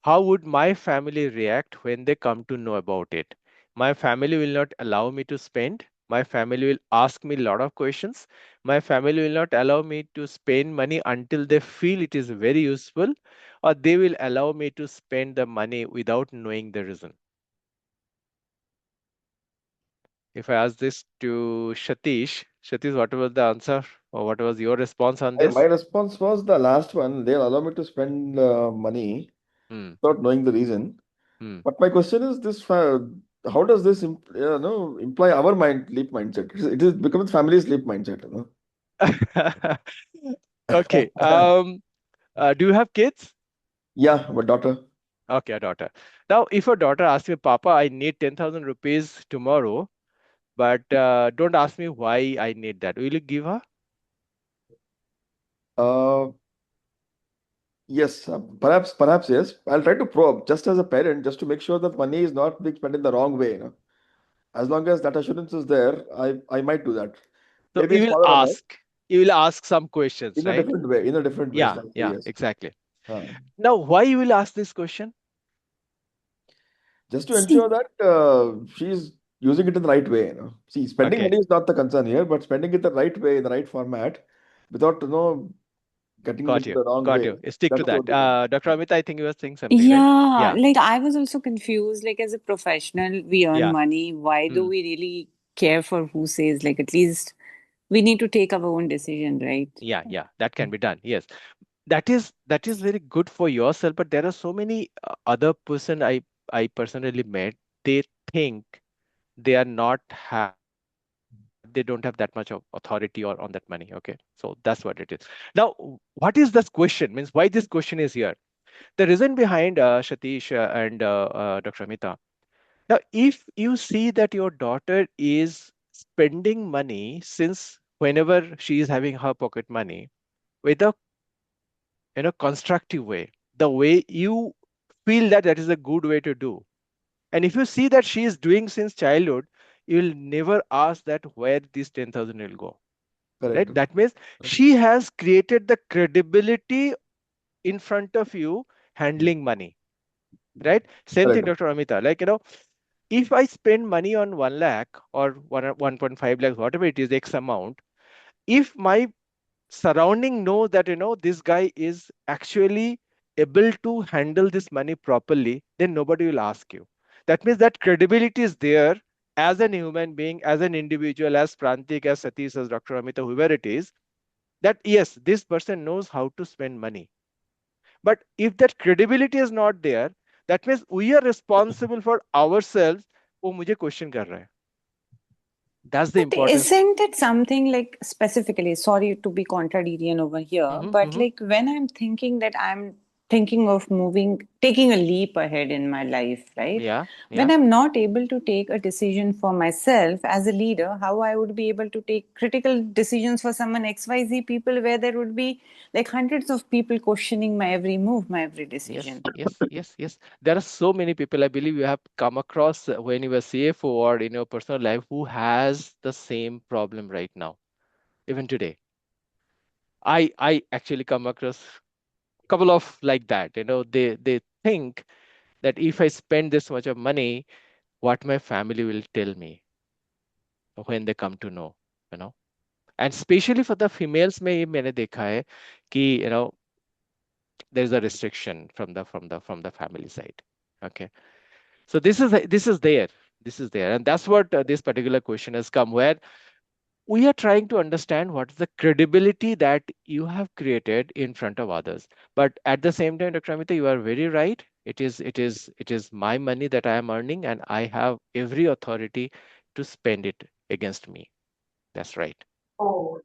how would my family react when they come to know about it? My family will not allow me to spend. My family will ask me a lot of questions. My family will not allow me to spend money until they feel it is very useful, or they will allow me to spend the money without knowing the reason. If I ask this to Satish, what was the answer or what was your response on My this? response was the last one. They'll allow me to spend money Hmm. without knowing the reason. Hmm. But my question is this: how does this imply our leap mindset? It is becomes family's leap mindset. Okay. Do you have kids? Yeah, my daughter. Okay, a daughter. Now, if a daughter asks me, Papa, I need 10,000 rupees tomorrow, but don't ask me why I need that. Will you give her? Uh, yes, perhaps yes. I'll try to probe just as a parent, just to make sure that money is not being spent in the wrong way. As long as that assurance is there, I might do that. So Maybe a smaller amount you will ask some questions, in a right? different way. In a different way, Yeah, slightly, yeah, yes. exactly. Uh, Now, why you will ask this question? just to See, ensure that she's using it in the right way. See, spending Okay, money is not the concern here, but spending it the right way, in the right format, without getting got into you, the wrong got way. you. Stick to That's the that. only thing. Dr. Amit, I think you were saying something, right? Yeah, Yeah, like I was also confused. Like, as a professional, we earn yeah. money. Why do Hmm. we really care for who says, like, at least we need to take our own decision, right? Yeah, yeah, that can be done. Yes, that is very good for yourself. But there are so many other person I personally met. They think they are not they don't have that much of authority or on that money. Okay, so that's what it is. Now, what is this question? Means why this question is here? The reason behind Satish and Dr. Amita. Now, if you see that your daughter is spending money since whenever she is having her pocket money with a constructive way, the way you feel that that is a good way to do, and if you see that she is doing since childhood, you will never ask that where this 10,000 will go, Correct. right? That means she has created the credibility in front of you handling money, right? Same thing, Correct. Dr. Amita. Like, if I spend money on 1 lakh or 1.5 lakhs, whatever it is, X amount, if my surrounding know that, this guy is actually able to handle this money properly, then nobody will ask you. That means that credibility is there as an human being, as an individual, as Prantik, as Satish, as Dr. Amita, whoever it is, that yes, this person knows how to spend money. But if that credibility is not there, that means we are responsible for ourselves. वो मुझे question कर रहा है. That's the But importance. isn't it something like, specifically, sorry to be contrarian over here, Mm-hmm, but mm-hmm. like when I'm thinking that I'm thinking of taking a leap ahead in my life, right? Yeah, When yeah. I'm not able to take a decision for myself as a leader, how I would be able to take critical decisions for someone XYZ people, where there would be like hundreds of people questioning my every move, my every Yes, decision. yes, yes, yes. There are so many people I believe you have come across when you were CFO or in your personal life who has the same problem right now, even today. I actually come across a couple of like that. They think that if I spend this much of money, what my family will tell me when they come to know, you know. And especially for the females, में ये मैंने देखा है कि there's a restriction from the family side. Okay, so this is there, and that's what this particular question has come, where we are trying to understand what is the credibility that you have created in front of others. But at the same time, Dr. Amita, you are very right. It is my money that I am earning, and I have every authority to spend it against me. That's right. Oh.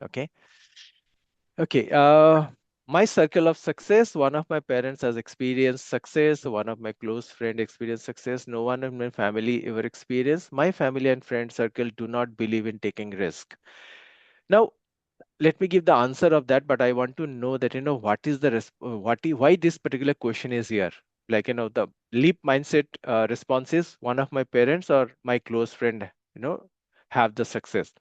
Okay. Okay. My circle of success, one of my parents has experienced success, one of my close friend experienced success, no one in my family ever experienced. My family and friend circle do not believe in taking risk. Now, let me give the answer of that, but I want to know that what is the why this particular question is here. Like the leap mindset response is one of my parents or my close friend have the success.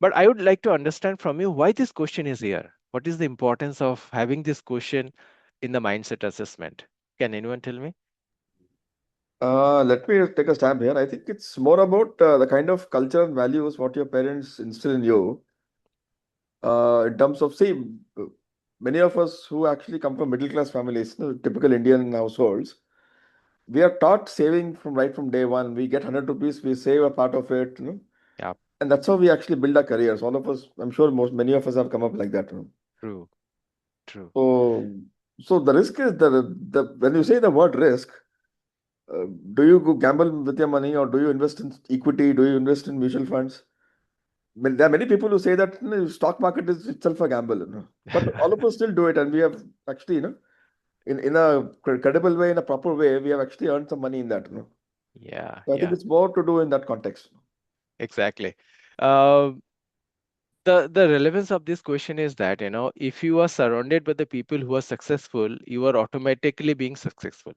But I would like to understand from you why this question is here. What is the importance of having this question in the mindset assessment? Can anyone tell me? Let me take a stab here. I think it's more about the kind of culture and values what your parents instill in you. In terms of, see, many of us who actually come from middle class families, typical Indian households, we are taught saving from right from day one. We get 100 rupees, we save a part of it, Yeah, and that's how we actually build our careers. All of us, I'm sure many of us have come up like that. true, true. So, so the risk is the when you say the word risk, do you go gamble with your money or do you invest in equity? Do you invest in mutual funds? There are many people who say that stock market is itself a gamble. But all of us still do it, and we have actually, in a credible way, in a proper way, we have actually earned some money in that. Yeah, So I think yeah, it's more to do in that context. exactly. Um, the relevance of this question is that if you are surrounded by the people who are successful, you are automatically being successful.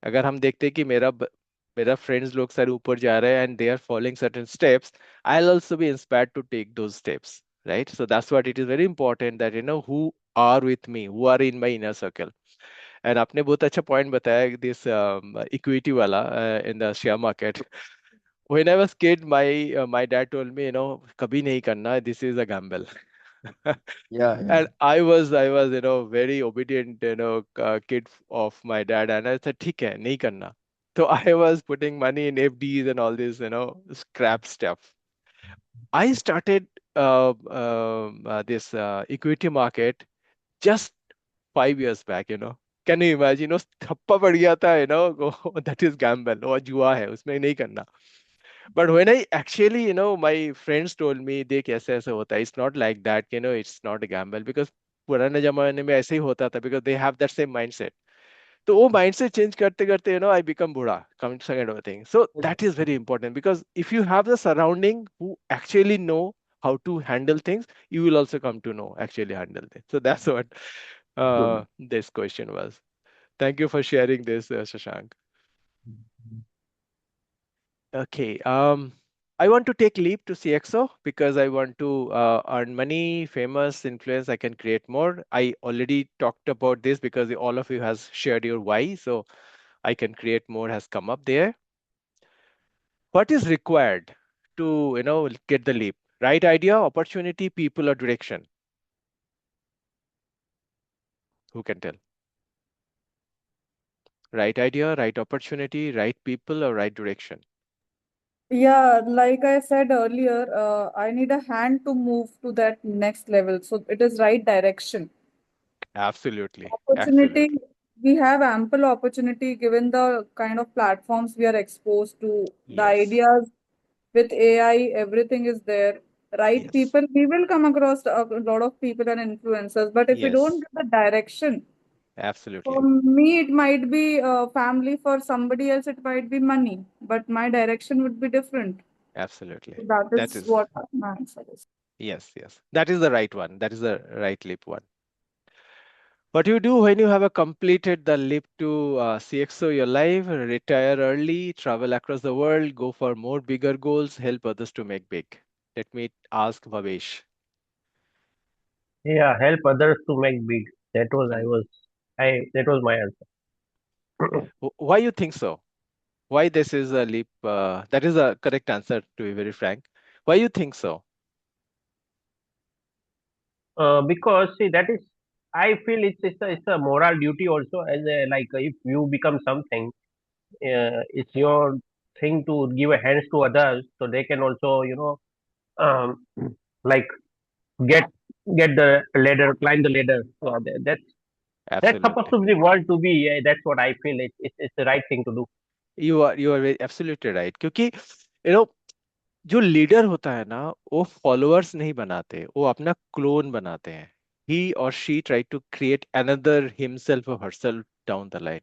अगर हम देखते हैं कि मेरा friends लोग सारे ऊपर जा रहे हैं and they are following certain steps, I'll also be inspired to take those steps, right? So that's what it is very important that who are with me, who are in my inner circle. And आपने बहुत अच्छा point बताया this equity वाला in the share market. When I was kid, my dad told me, कभी नहीं करना, this is a gamble. Yeah, yeah. And I was very obedient kid of my dad, and I said ठीक है नहीं करना. So I was putting money in FDs and all this scrap stuff. I started this equity market just 5 years back. Can you imagine? थप्पा पड़ गया था, that is gamble, और जुआ है, उसमें नहीं करना. But when I actually, my friends told me, देख ऐसे ऐसे होता है. It's not like that, it's not a gamble, because पुराने जमाने में ऐसे ही होता था, because they have that same mindset. तो वो mindset change करते करते, I become बूढ़ा, come second of thing. So that is very important, because if you have the surrounding who actually know how to handle things, you will also come to know actually handle things. So that's what Good. this question was. Thank you for sharing this, Shashank. Okay. I want to take leap to CXO because I want to earn money, famous, influence. I can create more. I already talked about this because all of you has shared your why. So I can create more has come up there. What is required to, get the leap? Right idea, opportunity, people, or direction? Who can tell? Right idea, right opportunity, right people, or right direction? Yeah, like I said earlier, I need a hand to move to that next level. So it is right direction. Absolutely. Opportunity, Absolutely. we have ample opportunity given the kind of platforms we are exposed to, the Yes. ideas with AI, everything is there. right Yes. people, we will come across a lot of people and influencers. But if we don't Yes. get the direction, for Absolutely. me, it might be family. For somebody else, it might be money. But my direction would be different. Absolutely. So that That is is, what my answer is. yes, yes. That is the right one. That is the right leap one. What you do when you have completed the leap to CXO your life, retire early, travel across the world, go for more bigger goals, help others to make big. Let me ask Bhavesh. Yeah, help others to make big. That was I Hmm. was I that was my answer. Why you think so? Why this is a leap? That is a correct answer, to be very frank. Why you think so? Because see that is I feel it's a moral duty also as a like if you become something, it's your thing to give a hands to others so they can also um, like get get the ladder, climb the ladder. So that's supposed Absolutely. to be the world to be. That's what I feel. It's the right thing to do. You are very absolutely right. क्योंकि जो leader होता है ना, वो followers नहीं बनाते, वो अपना क्लोन बनाते हैं. ही और she try to create another himself और herself down the line.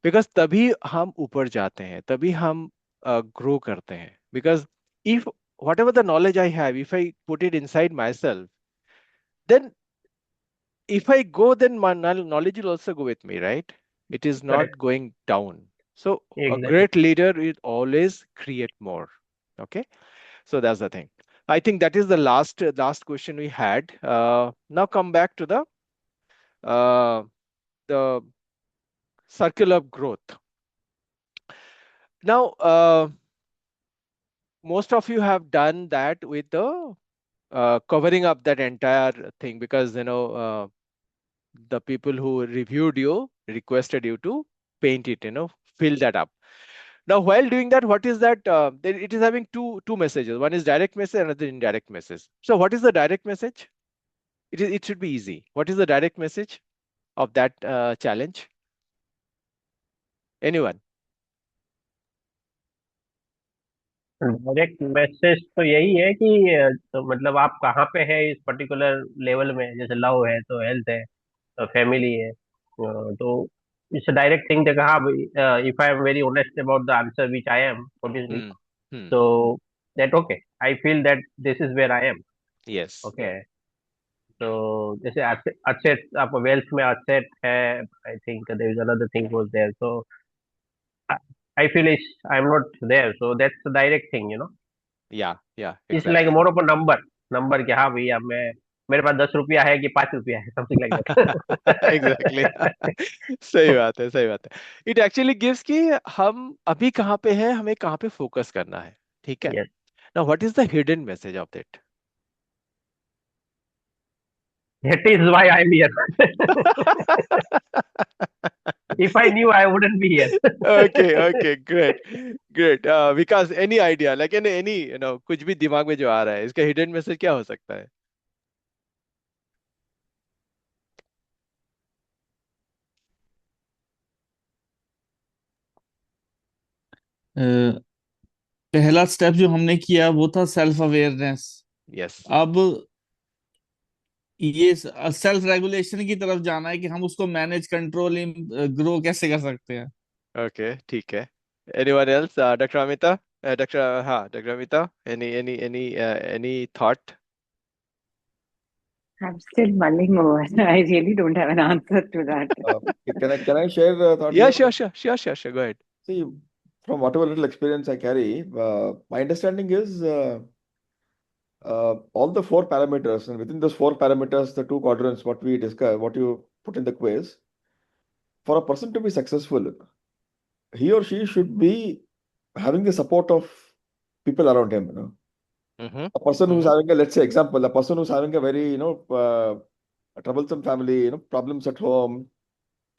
Because तभी हम ऊपर जाते हैं, तभी हम ग्रो करते हैं. Because if whatever the knowledge I have, if I put it inside myself, then if I go, then my knowledge will also go with me, right? It is not Correct. going down. So a Exactly. great leader will always create more. Okay. So that's the thing. I think that is the last question we had. Now come back to uh, the circle of growth. Now, most of you have done that with the covering up that entire thing, because the people who reviewed you requested you to paint it, fill that up. Now, while doing that, what is that? It is having two messages. One is direct message, another indirect message. So, what is the direct message? It should be easy. What is the direct message of that challenge? Anyone? Direct message तो यही है कि तो मतलब आप कहाँ पे है इस पर्टिकुलर लेवल में, जैसे लव है तो हेल्थ है तो फैमिली है, तो इट्स डायरेक्ट थिंग देखा हाँ if I am very honest about the answer which I am obviously, Hmm. Hmm. so that okay, I feel that this is where I am. Yes. Okay, so जैसे asset आप wealth में asset है, I think there is another thing was there, so I, I feel I'm not there, so that's the direct thing. Yeah. Yeah. It's like Exactly. more of a number कि हाँ भैया मैं मेरे पास 10 रुपया है कि 5 रुपया है, something like एग्जैक्टली. that. सही बात है, सही बात है. इट एक्चुअली गिव्स कि हम अभी कहाँ पे हैं, हमें कहाँ पे फोकस करना है. ठीक है. Yes, now what is the hidden message of that? that is why I'm here. If I knew, I wouldn't be here. Okay, okay, great, great. Because any idea, like any कुछ भी दिमाग में जो आ रहा है, इसका हिडन मैसेज क्या हो सकता है? अ, पहला स्टेप जो हमने किया वो था सेल्फ अवेयरनेस. यस. अब ये सेल्फ रेगुलेशन की तरफ जाना है कि हम उसको मैनेज, कंट्रोल, ग्रो कैसे कर सकते हैं. ओके, ठीक है. Anyone else? Doctor Amita? Doctor, हाँ, doctor Amita, any thought? I'm still mulling over. I really don't have an answer to that. Can I share a thought Yeah, here? sure, sure, sure, sure, sure. Go ahead. See, from whatever little experience I carry, my understanding is all the four parameters, and within those four parameters, the two quadrants, what we discuss, what you put in the quiz, for a person to be successful, he or she should be having the support of people around him. Mm-hmm. A person who's Mm-hmm. having a, let's say, example, a person who's having a very, a troublesome family, problems at home,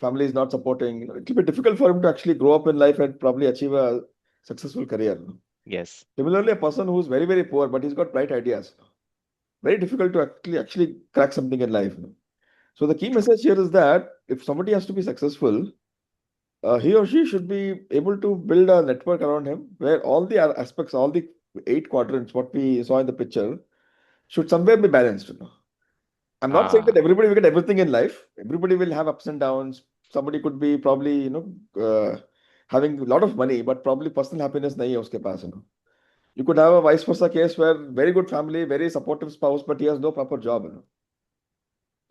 family is not supporting, it will be difficult for him to actually grow up in life and probably achieve a successful career. Yes. Similarly, a person who's very, very poor, but he's got bright ideas, very difficult to actually crack something in life. So the key True. message here is that if somebody has to be successful, he or she should be able to build a network around him where all the aspects, all the eight quadrants, what we saw in the picture, should somewhere be balanced. I'm not saying that Ah, everybody will get everything in life. Everybody will have ups and downs. Somebody could be probably, having a lot of money, but probably personal happiness nahi hai uske paas. You could have a vice versa case where very good family, very supportive spouse, but he has no proper job.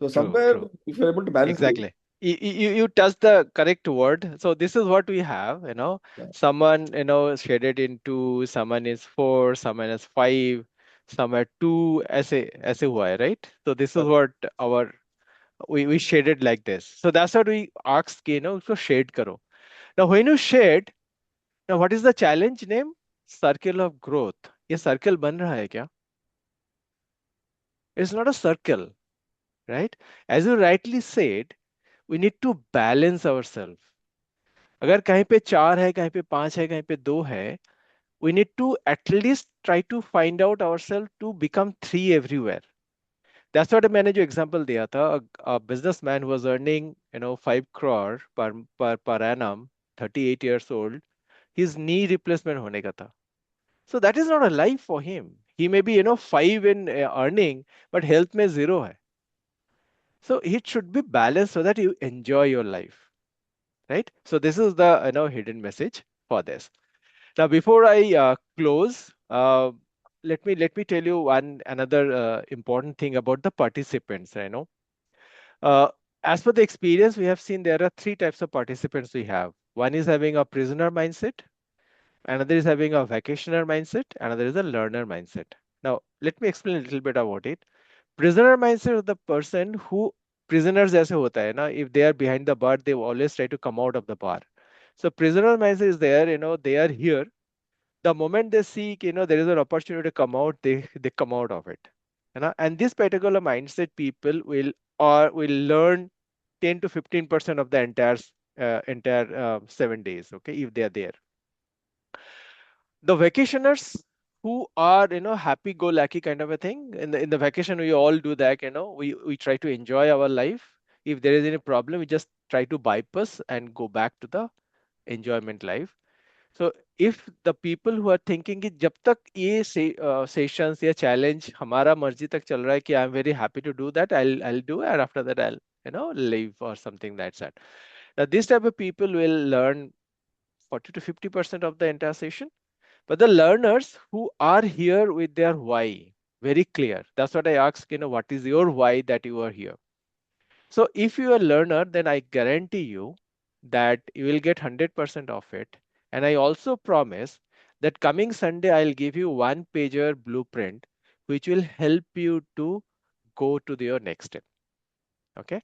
So true, somewhere, true. if you're able to balance it, Exactly. You touched the correct word. So this is what we have. yeah, Someone, shaded into, someone is 4, someone is 5, some are 2, ऐसे हुआ है, right? So this is that- what we shaded like this. So that's what we asked, so shade karo. Now when you shade, now what is the challenge name? Circle of growth. ये circle बन रहा है क्या? It's not a circle, right? As you rightly said, we need to balance ourselves. अगर कहीं पे 4 है, कहीं पे 5 है, कहीं पे 2 है, we need to at least try to find out ourselves to become 3 everywhere. That's what मैंने जो example दिया था, a businessman who was earning 5 crore per annum, 38 years old, his knee replacement होने का था. So that is not a life for him. He may be 5 in earning, but health में 0 है. So it should be balanced so that you enjoy your life, right? So this is the hidden message for this. Now, before I close, let me tell you one another important thing about the participants. Uh, as per the experience we have seen, there are 3 types of participants we have. One is having a prisoner mindset, another is having a vacationer mindset, another is a learner mindset. Now, let me explain a little bit about it. Prisoner mindset is the person who prisoners जैसे होता है ना, if they are behind the bar, they always try to come out of the bar. So prisoner mindset is there, they are here. The moment they see, there is an opportunity to come out, they come out of it. And this particular mindset people will learn 10 to 15% of the entire 7 days, okay, if they are there. The vacationers who are happy go lucky kind of a thing, in the vacation we all do that, we try to enjoy our life. If there is any problem, we just try to bypass and go back to the enjoyment life. So if the people who are thinking कि जब तक ये sessions या challenge हमारा मर्जी तक चल रहा है कि I'm very happy to do that, I'll do, and after that I'll leave or something like that. Now this type of people will learn 40 to 50% of the entire session. But the learners who are here with their why, very clear. That's what I ask, what is your why that you are here? So if you are a learner, then I guarantee you that you will get 100% of it. And I also promise that coming Sunday, I'll give you one pager blueprint, which will help you to go to your next step. Okay.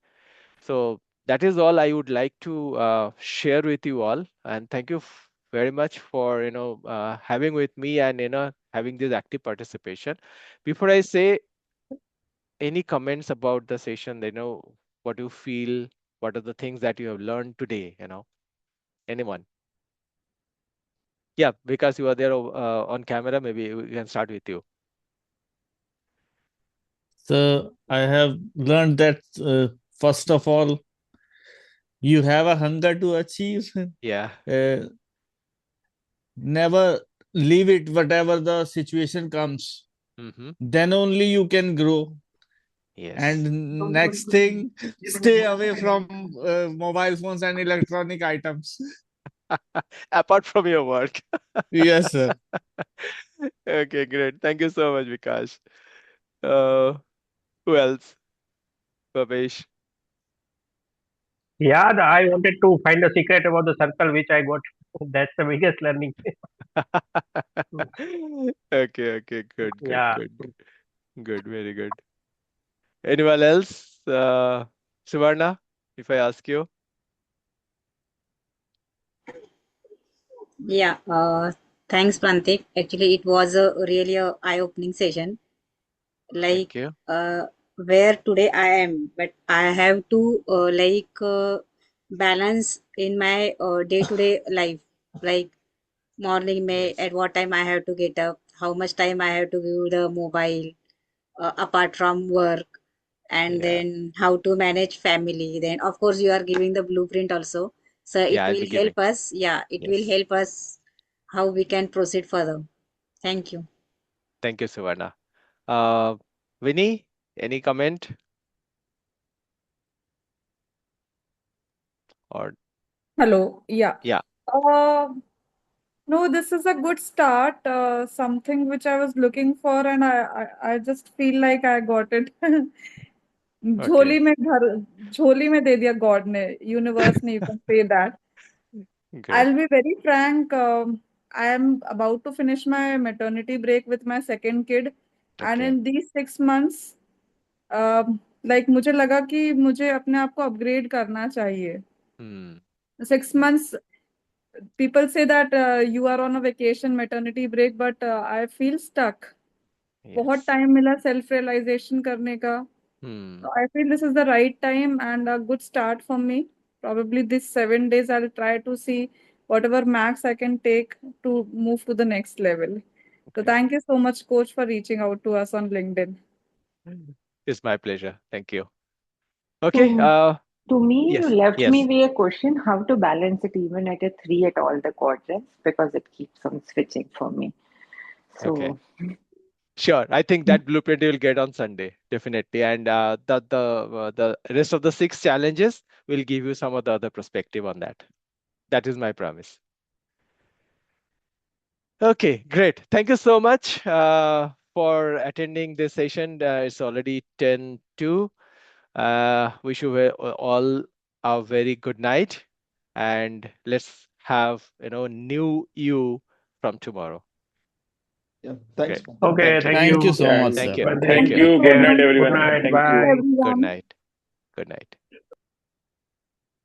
So that is all I would like to share with you all. And thank you very much for having with me and having this active participation. Before I say any comments about the session, what you feel, what are the things that you have learned today, anyone? Yeah, because you are there on camera, maybe we can start with you. So I have learned that first of all, you have a hunger to achieve. Yeah. Never leave it, whatever the situation comes. Mm-hmm. Then only you can grow. Yes. And next thing, stay away from mobile phones and electronic items. Apart from your work. Yes, sir. Okay, great. Thank you so much, Vikash. Uh, who else? Babesh. Yeah, I wanted to find a secret about the circle which I got. That's the biggest learning. Okay, okay, good, good, Yeah. good, good, very good. Anyone else? Suvarna, if I ask you. Yeah, thanks, Prantik. Actually, it was a really a eye-opening session. Like Thank you. where today I am, but I have to balance in my day-to-day life. Like morning, may Yes. at what time I have to get up, how much time I have to give the mobile apart from work, and Yeah. then how to manage family. Then of course you are giving the blueprint also, so it Yeah, I'll will be giving. help us. Yeah, it will Yes. help us how we can proceed further. Thank you. Thank you, Suvarna. Uh, Vinny, any comment? Or Hello. Yeah. yeah, Uh, no, this is a good start. Something which I was looking for, and I just feel like I got it. okay, झोली में दे दिया God ने, universe ने, you can say that. great. I'll be very frank. I am about to finish my maternity break with my second kid, and Okay. in these 6 months, like मुझे लगा कि मुझे अपने आप को अपग्रेड करना चाहिए. Hmm. 6 months, people say that you are on a vacation, maternity break, but I feel stuck. बहुत Yes. टाइम मिला सेल्फ रियलाइजेशन करने का. Hmm. So I feel this is the right time and a good start for me. Probably these 7 days I'll try to see whatever max I can take to move to the next level. So Great. thank you so much, coach, for reaching out to us on LinkedIn. It's my pleasure. Thank you. Okay. To to me, you Yes. left me Yes. with a question how to balance it even at a three at all the quadrants because it keeps on switching for me. Okay. So Sure. I think that blueprint you will get on Sunday, definitely. And the rest of the 6 challenges will give you some of the other perspective on that. That is my promise. Okay, great. Thank you so much for attending this session. It's already 10:02. Wish you all a very good night, and let's have new you from tomorrow. Yeah, thanks, Great. man. Okay, Thank you. thank Thank you you. so Yeah. much, Thank sir. you. Bye. Thank Thank you. Thank you. you so Good Yeah. night, much. Good everyone. night. Thank Bye, you. Bye. Good everyone. night. Good night.